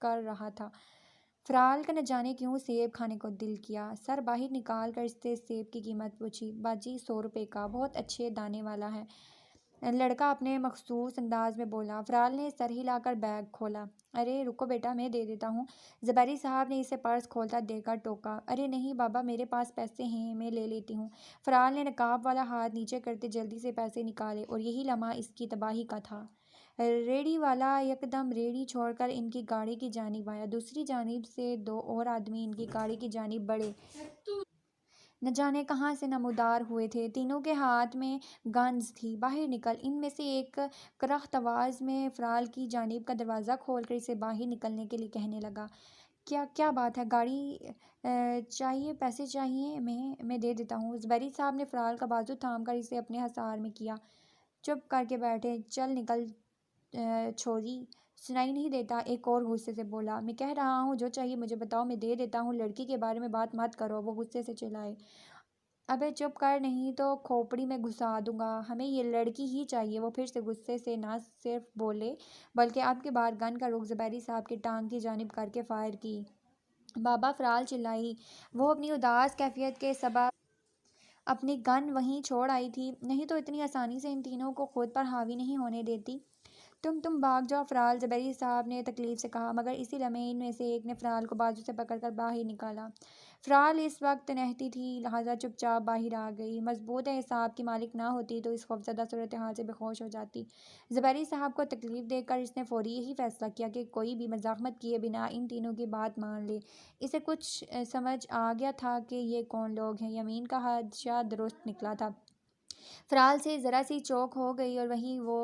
کر رہا تھا۔ فرال کا نہ جانے کیوں سیب کھانے کو دل کیا۔ سر باہر نکال کر اس سے سیب کی قیمت پوچھی۔ باجی 100 روپے کا، بہت اچھے دانے والا ہے، لڑکا اپنے مخصوص انداز میں بولا۔ فرال نے سر ہلا کر بیگ کھولا۔ ارے رکو بیٹا، میں دے دیتا ہوں، زبیری صاحب نے اسے پرس کھولتا دیکھ کر ٹوکا۔ ارے نہیں بابا، میرے پاس پیسے ہیں، میں لے لیتی ہوں۔ فرال نے نقاب والا ہاتھ نیچے کرتے جلدی سے پیسے نکالے، اور یہی لمحہ اس کی تباہی کا تھا۔ ریڑھی والا یکدم ریڑھی چھوڑ کر ان کی گاڑی کی جانب آیا۔ دوسری جانب سے 2 اور آدمی ان کی گاڑی کی جانب بڑھے، نہ جانے کہاں سے نمودار ہوئے تھے۔ تینوں کے ہاتھ میں گنز تھی۔ باہر نکل، ان میں سے ایک کرخت آواز میں فرال کی جانب کا دروازہ کھول کر اسے باہر نکلنے کے لیے کہنے لگا۔ کیا بات ہے؟ گاڑی چاہیے؟ پیسے چاہیے؟ میں دے دیتا ہوں۔ زبیری صاحب نے فرال کا بازو تھام کر اسے اپنے حصار میں کیا۔ چپ کر کے بیٹھے، چل نکل چھوری، سنائی نہیں دیتا؟ ایک اور غصے سے بولا۔ میں کہہ رہا ہوں جو چاہیے مجھے بتاؤ، میں دے دیتا ہوں، لڑکی کے بارے میں بات مت کرو، وہ غصے سے چلائے۔ ابے چپ کر، نہیں تو کھوپڑی میں گھسا دوں گا، ہمیں یہ لڑکی ہی چاہیے۔ وہ پھر سے غصے سے نہ صرف بولے بلکہ اب کی بار گن کا رخ زبیری صاحب کی ٹانگ کی جانب کر کے فائر کی۔ بابا، فرال چلائی۔ وہ اپنی اداس کیفیت کے سبب اپنی گن وہیں چھوڑ آئی تھی، نہیں تو اتنی آسانی سے ان تینوں کو خود پر حاوی نہیں ہونے دیتی۔ تم بھاگ جاؤ فرال، زبیری صاحب نے تکلیف سے کہا، مگر اسی لمحے ان میں سے ایک نے فرال کو بازو سے پکڑ کر باہر نکالا۔ فرال اس وقت تنہتی تھی، لہٰذا چپ چاپ باہر آ گئی۔ مضبوط اعصاب کی مالک نہ ہوتی تو اس خوفزدہ صورتحال سے بے ہوش ہو جاتی۔ زبیری صاحب کو تکلیف دیکھ کر اس نے فوری یہی فیصلہ کیا کہ کوئی بھی مزاحمت کیے بنا ان تینوں کی بات مان لے۔ اسے کچھ سمجھ آ گیا تھا کہ یہ کون لوگ ہیں۔ امین کا خدشہ درست نکلا تھا۔ فرال سے ذرا سی چوک ہو گئی اور وہیں وہ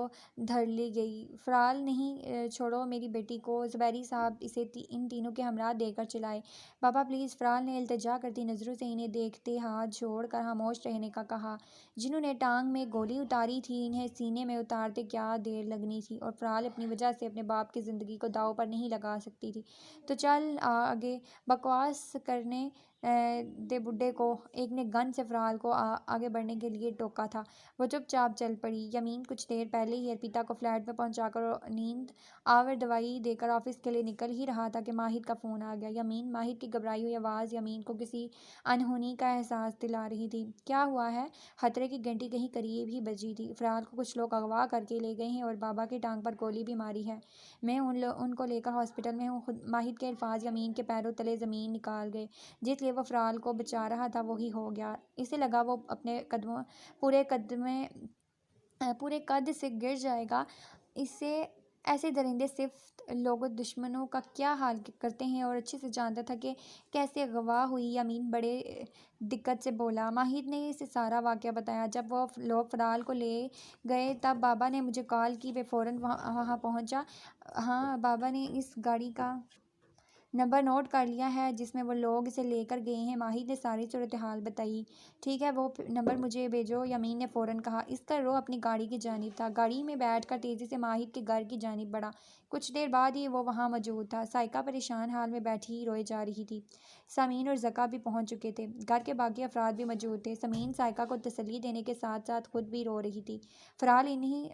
دھر لی گئی۔ فرال، نہیں، چھوڑو میری بیٹی کو۔ زبیری صاحب اسے ان تینوں کے ہمراہ دے کر چلائے۔ بابا پلیز، فرال نے التجا کرتی نظروں سے انہیں دیکھتے ہاتھ جوڑ کر خاموش رہنے کا کہا۔ جنہوں نے ٹانگ میں گولی اتاری تھی، انہیں سینے میں اتارتے کیا دیر لگنی تھی، اور فرال اپنی وجہ سے اپنے باپ کی زندگی کو داؤ پر نہیں لگا سکتی تھی۔ تو چل آگے، بکواس کرنے دے بڈھے کو ایک نے گن سے فرال کو آگے بڑھنے کے لیے ٹوکا تھا۔ وہ چپ چاپ چل پڑی۔ یمین کچھ دیر پہلے ہی ارپیتا کو فلیٹ میں پہنچا کر نیند آور دوائی دے کر آفس کے لیے نکل ہی رہا تھا کہ ماہر کا فون آ گیا۔ ماہر کی گھبرائی ہوئی آواز یمین کو کسی انہونی کا احساس دلا رہی تھی۔ کیا ہوا ہے؟ خطرے کی گھنٹی کہیں قریب ہی بجی تھی۔ فرال کو کچھ لوگ اغوا کر کے لے گئے ہیں اور بابا کی ٹانگ پر گولی بھی ماری ہے۔ میں ان کو لے کر ہاسپٹل میں ہوں۔ ماہر کے الفاظ یمین کے پیروں تلے زمین نکال گئے۔ جس لیے وہ فرال کو بچا رہا تھا وہی ہو گیا۔ اسے لگا وہ اپنے پورے قد سے گر جائے گا۔ ایسے درندے صرف لوگوں دشمنوں کا کیا حال کرتے ہیں اور اچھے سے جانتا تھا کہ کیسے اغوا ہوئی۔ یمین بڑے دقت سے بولا۔ ماہر نے اسے سارا واقعہ بتایا۔ جب وہ لوگ فرال کو لے گئے تب بابا نے مجھے کال کی۔ میں فوراً وہاں پہنچا۔ ہاں، بابا نے اس گاڑی کا نمبر نوٹ کر لیا ہے جس میں وہ لوگ اسے لے کر گئے ہیں۔ ماہر نے ساری صورتحال بتائی۔ ٹھیک ہے، وہ نمبر مجھے بھیجو، یمین نے فوراً کہا۔ اس کا رخ اپنی گاڑی کی جانب تھا۔ گاڑی میں بیٹھ کر تیزی سے ماہر کے گھر کی جانب بڑھا۔ کچھ دیر بعد ہی وہ وہاں موجود تھا۔ سائقہ پریشان حال میں بیٹھی روئے جا رہی تھی۔ سمین اور زکا بھی پہنچ چکے تھے۔ گھر کے باقی افراد بھی موجود تھے۔ سمین سائقہ کو تسلی دینے کے ساتھ ساتھ خود بھی رو رہی تھی۔ فرال انہیں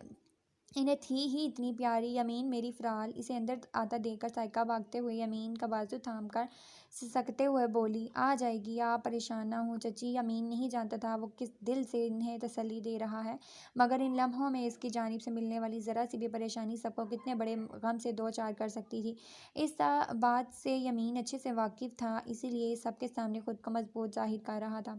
تھی ہی اتنی پیاری۔ یمین میری فرال، اسے اندر آتا دیکھ کر سائقہ بھاگتے ہوئے یمین کا بازو تھام کر سسکتے ہوئے بولی، آ جائے گی، آپ پریشان نہ ہوں چچی۔ یمین نہیں جانتا تھا وہ کس دل سے انہیں تسلی دے رہا ہے، مگر ان لمحوں میں اس کی جانب سے ملنے والی ذرا سی بھی پریشانی سب کو کتنے بڑے غم سے دو چار کر سکتی تھی۔ اس بات سے یمین اچھے سے واقف تھا، اسی لیے سب کے سامنے خود کو مضبوط ظاہر کر رہا تھا۔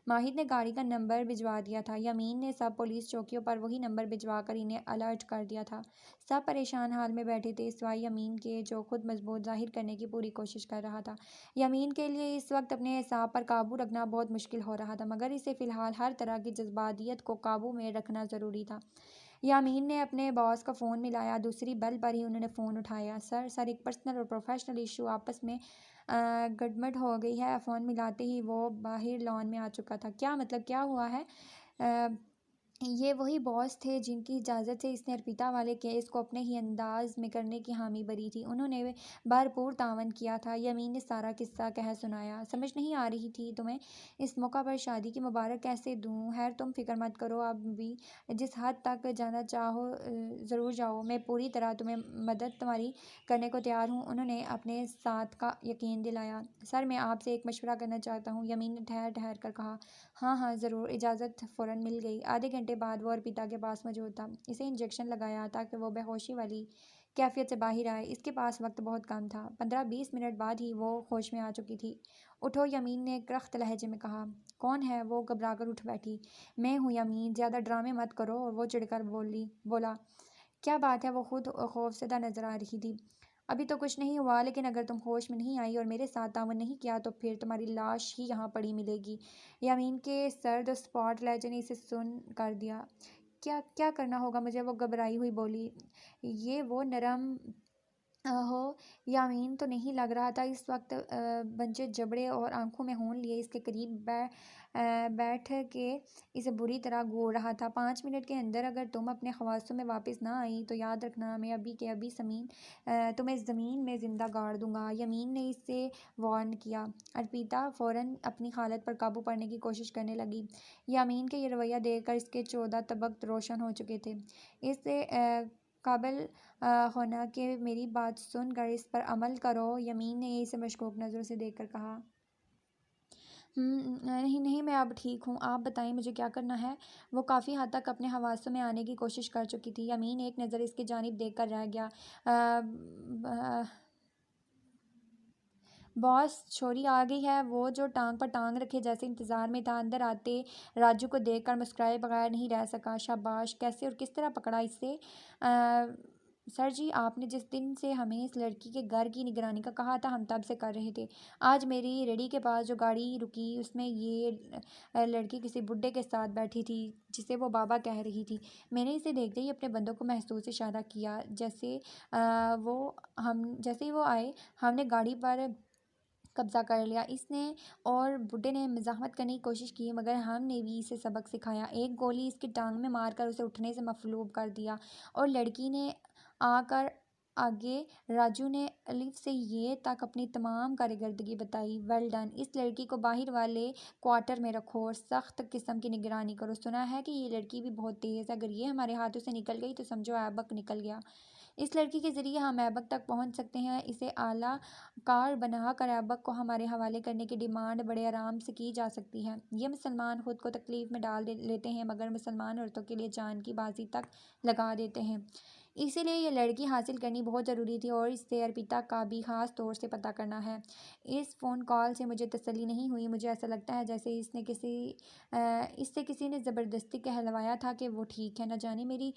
ماہر نے گاڑی کا نمبر بھجوا دیا تھا۔ یمین نے سب پولیس چوکیوں پر وہی نمبر بھجوا کر انہیں الرٹ کر دیا تھا۔ سب پریشان حال میں بیٹھے تھے سوائے یمین کے، جو خود مضبوط ظاہر کرنے کی پوری کوشش کر رہا تھا۔ یمین کے لیے اس وقت اپنے اعصاب پر قابو رکھنا بہت مشکل ہو رہا تھا، مگر اسے فی الحال ہر طرح کی جذباتیت کو قابو میں رکھنا ضروری تھا۔ یمین نے اپنے باس کو فون ملایا۔ دوسری بیل پر ہی انہوں نے فون اٹھایا۔ سر، ایک پرسنل اور پروفیشنل ایشو آپس میں گڈمڈ ہو گئی ہے۔ فون ملاتے ہی وہ باہر لان میں آ چکا تھا۔ کیا مطلب، کیا ہوا ہے؟ یہ وہی باس تھے جن کی اجازت سے اس نے ارپیتا والے کیس کو اپنے ہی انداز میں کرنے کی حامی بھری تھی۔ انہوں نے بھرپور تعاون کیا تھا۔ یمین نے سارا قصہ کہہ سنایا۔ سمجھ نہیں آ رہی تھی تمہیں اس موقع پر شادی کی مبارک کیسے دوں؟ خیر، تم فکر مت کرو، اب بھی جس حد تک جانا چاہو ضرور جاؤ، میں پوری طرح مدد تمہاری کرنے کو تیار ہوں، انہوں نے اپنے ساتھ کا یقین دلایا۔ سر، میں آپ سے ایک مشورہ کرنا چاہتا ہوں، یمین نے ٹھہر کر کہا۔ ہاں ضرور۔ اجازت فوراً مل گئی۔ آدھے گھنٹے بعد وہ ارپیتا کے پاس موجود تھا۔ اسے انجیکشن لگایا تاکہ وہ بے ہوشی والی کیفیت سے باہر آئے۔ اس کے پاس وقت بہت کم تھا۔ 15-20 منٹ بعد ہی وہ ہوش میں آ چکی تھی۔ اٹھو، یمین نے کرخت لہجے میں کہا۔ کون ہے؟ وہ گھبرا کر اٹھ بیٹھی۔ میں ہوں یمین، زیادہ ڈرامے مت کرو، وہ چڑھ کر بولا۔ کیا بات ہے؟ وہ خود خوفزدہ نظر آ رہی تھی۔ ابھی تو کچھ نہیں ہوا، لیکن اگر تم ہوش میں نہیں آئی اور میرے ساتھ تعاون نہیں کیا تو پھر تمہاری لاش ہی یہاں پڑی ملے گی۔ یمین کے سرد اسپاٹ لہجے نے اسے سن کر دیا۔ کیا کرنا ہوگا مجھے؟ وہ گھبرائی ہوئی بولی۔ یہ وہ نرم ہو یمین تو نہیں لگ رہا تھا اس وقت بنچے جبڑے اور آنکھوں میں ہون لیے اس کے قریب بیٹھ کے اسے بری طرح گھور رہا تھا۔ 5 منٹ کے اندر اگر تم اپنے حواسوں میں واپس نہ آئی تو یاد رکھنا، میں ابھی کے ابھی تمہیں زمین میں زندہ گاڑ دوں گا، یمین نے اس سے وارن کیا۔ ارپیتا فوراً اپنی حالت پر قابو پانے کی کوشش کرنے لگی۔ یمین کے یہ رویہ دیکھ کر اس کے 14 طبق روشن ہو چکے تھے۔ اس سے قابل ہونا کہ میری بات سن کر اس پر عمل کرو، یمین نے اسے مشکوک نظروں سے دیکھ کر کہا۔ نہیں، میں اب ٹھیک ہوں، آپ بتائیں مجھے کیا کرنا ہے؟ وہ کافی حد تک اپنے حواسوں میں آنے کی کوشش کر چکی تھی۔ یمین ایک نظر اس کی جانب دیکھ کر رہ گیا۔ باس، چھوری آ گئی ہے؟ وہ جو ٹانگ پر ٹانگ رکھے جیسے انتظار میں تھا، اندر آتے راجو کو دیکھ کر مسکرائے بغیر نہیں رہ سکا۔ شاباش، کیسے اور کس طرح پکڑا اسے؟ سر جی، آپ نے جس دن سے ہمیں اس لڑکی کے گھر کی نگرانی کا کہا تھا ہم تب سے کر رہے تھے۔ آج میری ریڑھی کے پاس جو گاڑی رکی اس میں یہ لڑکی کسی بڈھے کے ساتھ بیٹھی تھی جسے وہ بابا کہہ رہی تھی۔ میں نے اسے دیکھتے ہی اپنے بندوں کو محسوس اشارہ کیا، جیسے ہی وہ آئے ہم نے گاڑی پر قبضہ کر لیا۔ اس نے اور بڈھے نے مزاحمت کرنے کی کوشش کی، مگر ہم نے بھی اسے سبق سکھایا۔ ایک گولی اس کی ٹانگ میں مار کر اسے اٹھنے سے مفلوب کر دیا اور لڑکی نے آ کر آگے راجو نے الف سے یہ تک اپنی تمام کارکردگی بتائی۔ ویل ڈن، اس لڑکی کو باہر والے کوارٹر میں رکھو اور سخت قسم کی نگرانی کرو۔ سنا ہے کہ یہ لڑکی بھی بہت تیز ہے، اگر یہ ہمارے ہاتھوں سے نکل گئی تو سمجھو ایبک نکل گیا۔ اس لڑکی کے ذریعے ہم ایبک تک پہنچ سکتے ہیں، اسے اعلیٰ کار بنا کر ایبک کو ہمارے حوالے کرنے کی ڈیمانڈ بڑے آرام سے کی جا سکتی ہے۔ یہ مسلمان خود کو تکلیف میں ڈال لیتے ہیں مگر مسلمان عورتوں کے لیے جان کی بازی تک لگا دیتے ہیں، اسی لیے یہ لڑکی حاصل کرنی بہت ضروری تھی اور اس سے ارپیتا کا بھی خاص طور سے پتہ کرنا ہے۔ اس فون کال سے مجھے تسلی نہیں ہوئی، مجھے ایسا لگتا ہے جیسے اس سے کسی نے زبردستی کہلوایا تھا کہ وہ ٹھیک ہے، نہ جانے میری